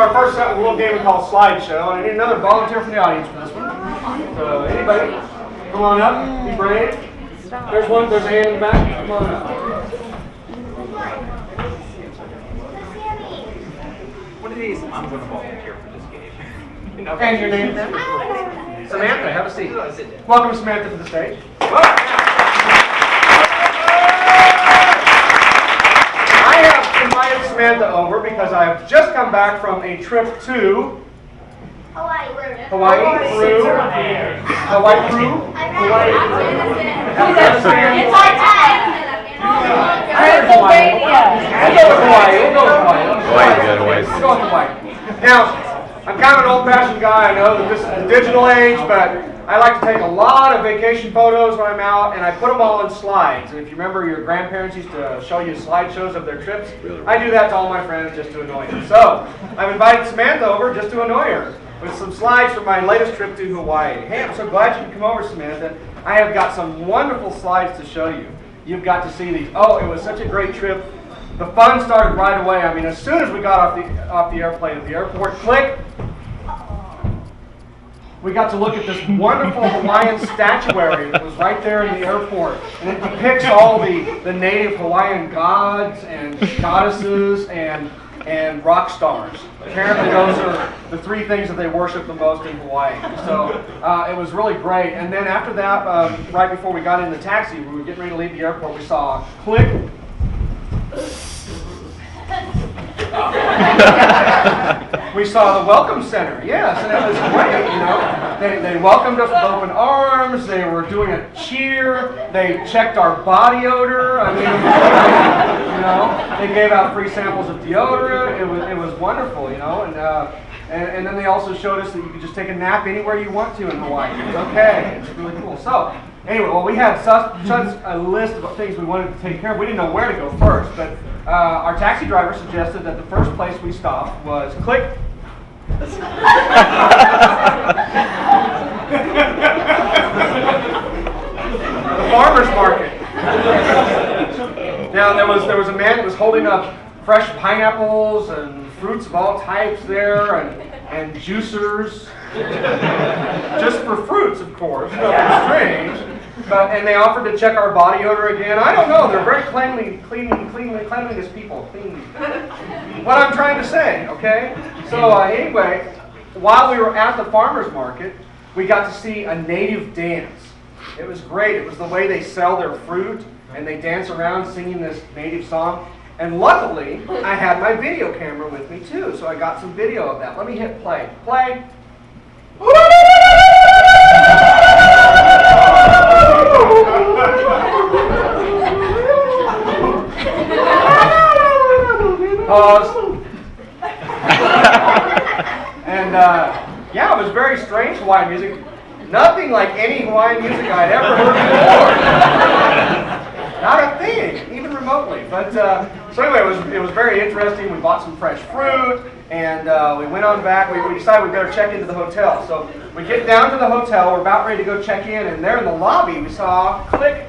our first set with a little game we call Slideshow, and I need another volunteer from the audience for this one. So, anybody, come on up, be brave. There's one, there's a hand in the back, come on up. What are these? I'm going to volunteer for this game. And your name? Samantha, have a seat. Welcome Samantha to the stage. I have invited Samantha over because I've just come back from a trip to Hawaii, Peru. It's our time. We'll go with Hawaii. We'll go with Hawaii. Now, I'm kind of an old-fashioned guy. I know that this is a digital age, but I like to take a lot of vacation photos when I'm out, and I put them all in slides. And if you remember, your grandparents used to show you slideshows of their trips. I do that to all my friends just to annoy them. So I've invited Samantha over just to annoy her with some slides from my latest trip to Hawaii. Hey, I'm so glad you could come over, Samantha. I have got some wonderful slides to show you. You've got to see these. Oh, it was such a great trip. The fun started right away. I mean, as soon as we got off the airplane at the airport, click. We got to look at this wonderful Hawaiian statuary that was right there in the airport. And it depicts all the native Hawaiian gods and goddesses and rock stars. Apparently those are the three things that they worship the most in Hawaii. So it was really great. And then after that, right before we got in the taxi, we were getting ready to leave the airport, we saw a click. We saw the Welcome Center, yes, and it was great, you know. They welcomed us with open arms, they were doing a cheer, they checked our body odor, I mean, you know, they gave out free samples of deodorant, it was wonderful, you know, and then they also showed us that you could just take a nap anywhere you want to in Hawaii. It's okay, it's really cool. So, anyway, well, we had such a list of things we wanted to take care of. We didn't know where to go first, but our taxi driver suggested that the first place we stopped was click. The farmer's market. Now there was a man that was holding up fresh pineapples and fruits of all types there, and juicers, just for fruits, of course. Nothing strange. And they offered to check our body odor again. I don't know. They're very cleanliness people. Clean. What I'm trying to say, okay? So anyway, while we were at the farmer's market, we got to see a native dance. It was great. It was the way they sell their fruit, and they dance around singing this native song. And luckily, I had my video camera with me too, so I got some video of that. Let me hit play. Play. Pause. And yeah, it was very strange Hawaiian music. Nothing like any Hawaiian music I'd ever heard before. Not a thing, even remotely. But so anyway, it was very interesting. We bought some fresh fruit, and we went on back. We decided we better check into the hotel. So we get down to the hotel. We're about ready to go check in, and there in the lobby we saw click.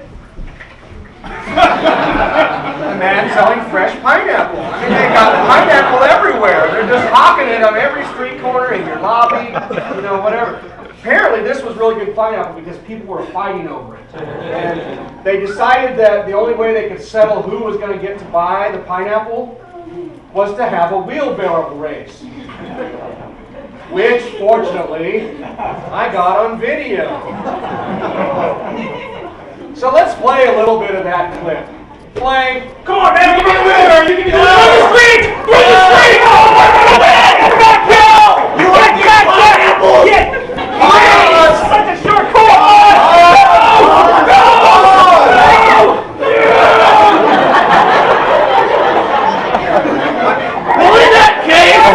A man selling fresh pineapple. I mean, they got pineapple everywhere. They're just hawking it on every street corner in your lobby, you know, whatever. Apparently, this was really good pineapple because people were fighting over it. And they decided that the only way they could settle who was going to get to buy the pineapple was to have a wheelbarrow race. Which, fortunately, I got on video. So let's play a little bit of that clip. Play. Come on, man, you can do it! You can do it! On the street! On the street! Oh, we're gonna win! Come on, Joe! You like that pineapple? Yeah! Such a short course! Well, in that case,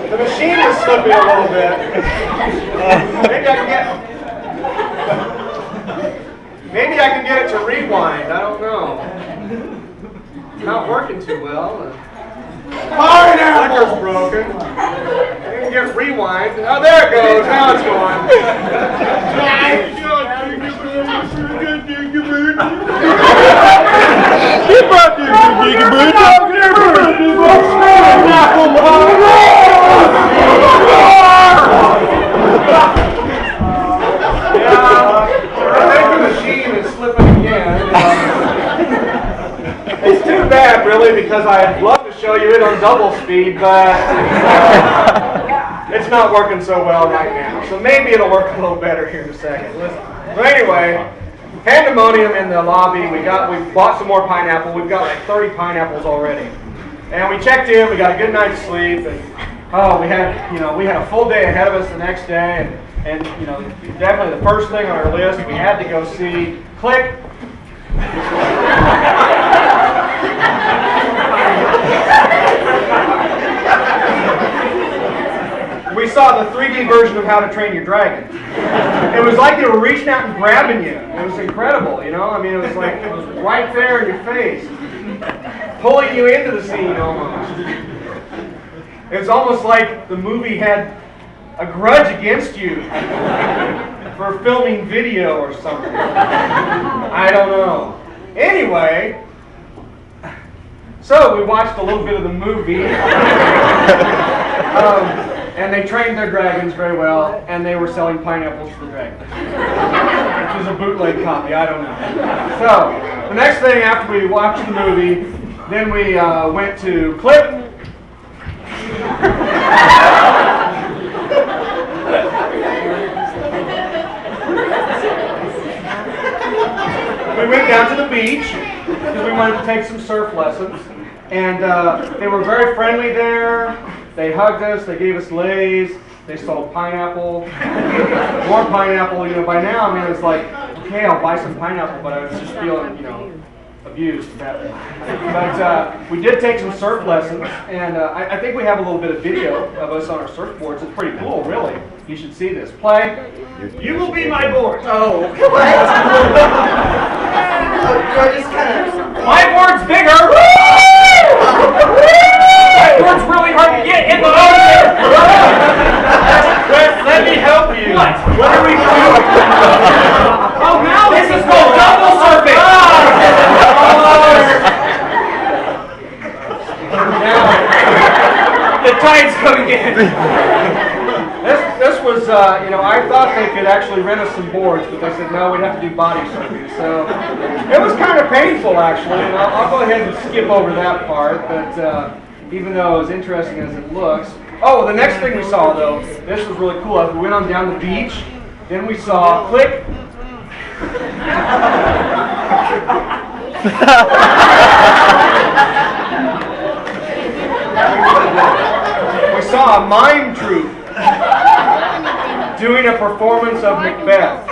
the machine is slipping a little bit. Maybe I can get it to rewind. I don't know. It's not working too well. Clicker's broken. I can get rewind. Oh, there it goes. Now it's going. too bad, really, because I'd love to show you it on double speed, but it's not working so well right now. So maybe it'll work a little better here in a second. But anyway, pandemonium in the lobby. We bought some more pineapple. We've got like 30 pineapples already. And we checked in. We got a good night's sleep. And we had a full day ahead of us the next day. And definitely the first thing on our list, we had to go see Click. We saw the 3D version of How to Train Your Dragon. It was like they were reaching out and grabbing you. It was incredible, I mean, it was right there in your face, pulling you into the scene almost. It was almost like the movie had a grudge against you for filming video or something. I don't know. Anyway, so we watched a little bit of the movie. And they trained their dragons very well, and they were selling pineapples for the dragons. Which is a bootleg copy, I don't know. So, the next thing after we watched the movie, then we went to Clip. We went down to the beach, because we wanted to take some surf lessons. And they were very friendly there. They hugged us, they gave us lays, they sold pineapple, more pineapple. By now, I mean, it's like, okay, I'll buy some pineapple, but I was just feeling, abused. But we did take some surf lessons, and I think we have a little bit of video of us on our surfboards. It's pretty cool, really. You should see this. Play. You will be my board. Oh, what? My board's bigger. My board's really hard to get in the ocean. Let me help you. What are we doing? Oh, now this is called double surfing. The tide's coming in. This was, I thought they could actually rent us some boards, but they said no, we'd have to do body surfing. So it was kind of painful, actually. And I'll go ahead and skip over that part. But even though as interesting as it looks, the next thing we saw though, this was really cool. As we went on down the beach, then we saw Click. We saw a mime troupe doing a performance of Macbeth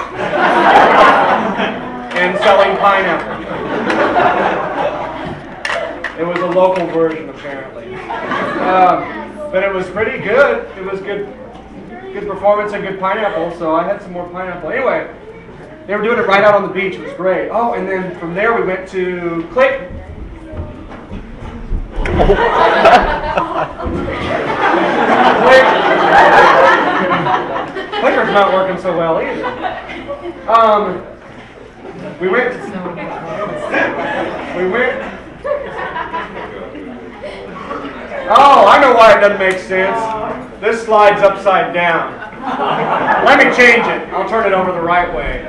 and selling pineapple. It was a local version, apparently. But it was pretty good. It was good performance and good pineapple, so I had some more pineapple. Anyway, they were doing it right out on the beach. It was great. Oh, and then from there we went to Click. Clicker's not working so well either. We went. Oh, I know why it doesn't make sense. This slides upside down. Let me change it. I'll turn it over the right way.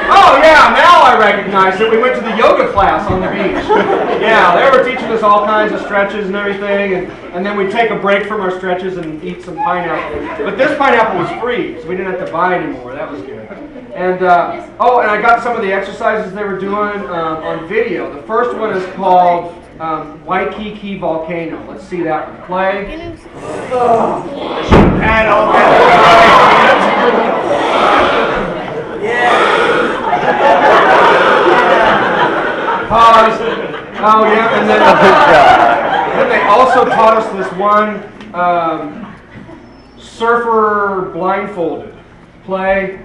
Oh yeah, now I recognize it. We went to the yoga class on the beach. Yeah, they were teaching us all kinds of stretches and everything, and then we'd take a break from our stretches and eat some pineapple. But this pineapple was free, so we didn't have to buy anymore. That was good. And and I got some of the exercises they were doing on video. The first one is called Waikiki Volcano. Let's see that one. Play. And pause. Oh yeah, and then they also taught us this one surfer blindfolded. Play.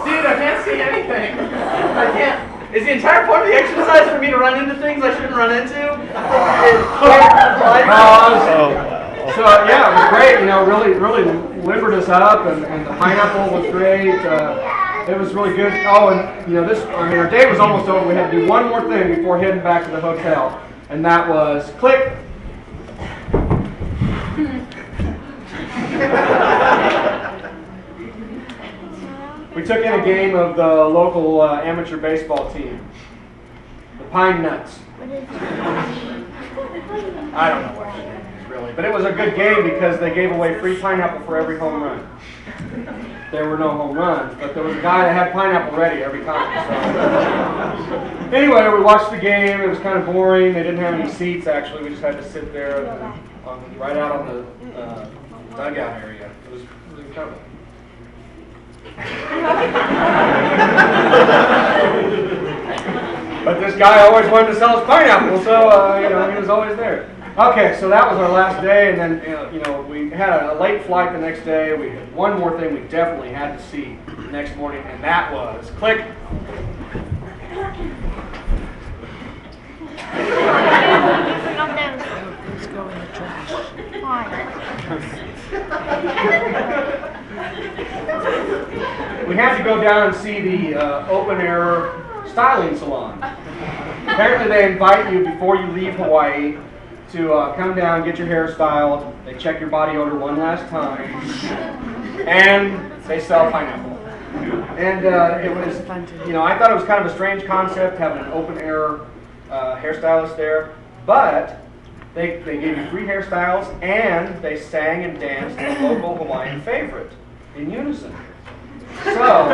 Dude, I can't see anything. I can't. Is the entire point of the exercise for me to run into things I shouldn't run into? Pause. So yeah, it was great. Really limbered us up, and the pineapple was great. It was really good. Oh, and our day was almost over. We had to do one more thing before heading back to the hotel, and that was Click. took in a game of the local amateur baseball team, the Pine Nuts. I don't know what it is really, but it was a good game because they gave away free pineapple for every home run. There were no home runs, but there was a guy that had pineapple ready every time. So. Anyway, we watched the game. It was kind of boring. They didn't have any seats, actually. We just had to sit there right out on the dugout area. It was kind of... But this guy always wanted to sell his pineapple, so he was always there. Okay, so that was our last day, and then we had a late flight the next day. We had one more thing we definitely had to see the next morning, and that was click. Let's go in the trash. Why? We had to go down and see the open air styling salon. Apparently, they invite you before you leave Hawaii to come down, get your hair styled. They check your body odor one last time, and they sell pineapple. And it was, I thought it was kind of a strange concept having an open air hairstylist there, but they gave you free hairstyles and they sang and danced a local Hawaiian favorite in unison. So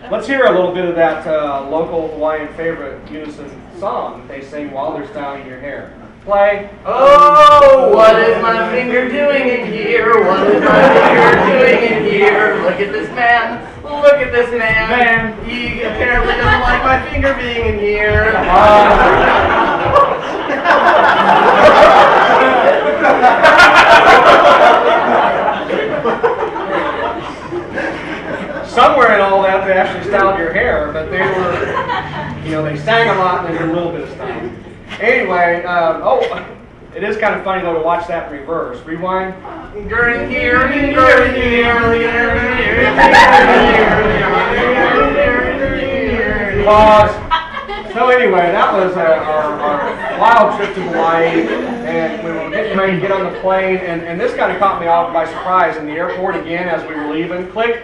let's hear a little bit of that local Hawaiian favorite unison song that they sing while they're styling your hair. Play. Oh, what is my finger doing in here? What is my finger doing in here? Look at this man. Look at this man. He apparently doesn't like my finger being in here. Somewhere in all that, they actually styled your hair, but they were, they sang a lot and they did a little bit of styling. Anyway, it is kind of funny though to watch that in reverse. Rewind. Pause. So anyway, that was our wild trip to Hawaii, and we were getting ready to get on the plane, and this kind of caught me off by surprise in the airport again as we were leaving. Click.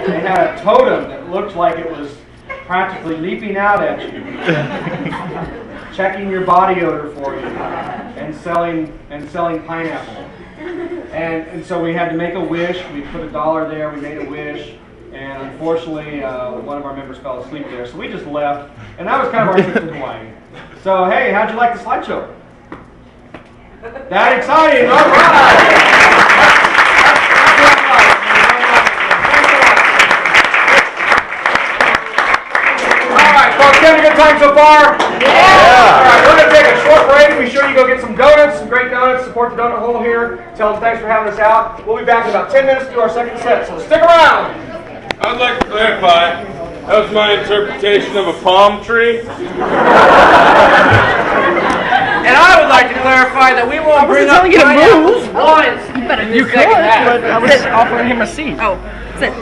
They had a totem that looked like it was practically leaping out at you, checking your body odor for you, and selling pineapple. And so we had to make a wish. We put $1 there. We made a wish, and unfortunately, one of our members fell asleep there. So we just left, and that was kind of our trip to Hawaii. So hey, how'd you like the slideshow? That exciting! All right. Having a good time so far? Yeah! Alright, we're going to take a short break. Be sure you go get some donuts, some great donuts. Support the donut hole here. Tell them thanks for having us out. We'll be back in about 10 minutes to do our second set, so stick around! I'd like to clarify, that was my interpretation of a palm tree. And I would like to clarify that we won't bring up pineapples once. You could, but I was offering him a seat. Oh, sit.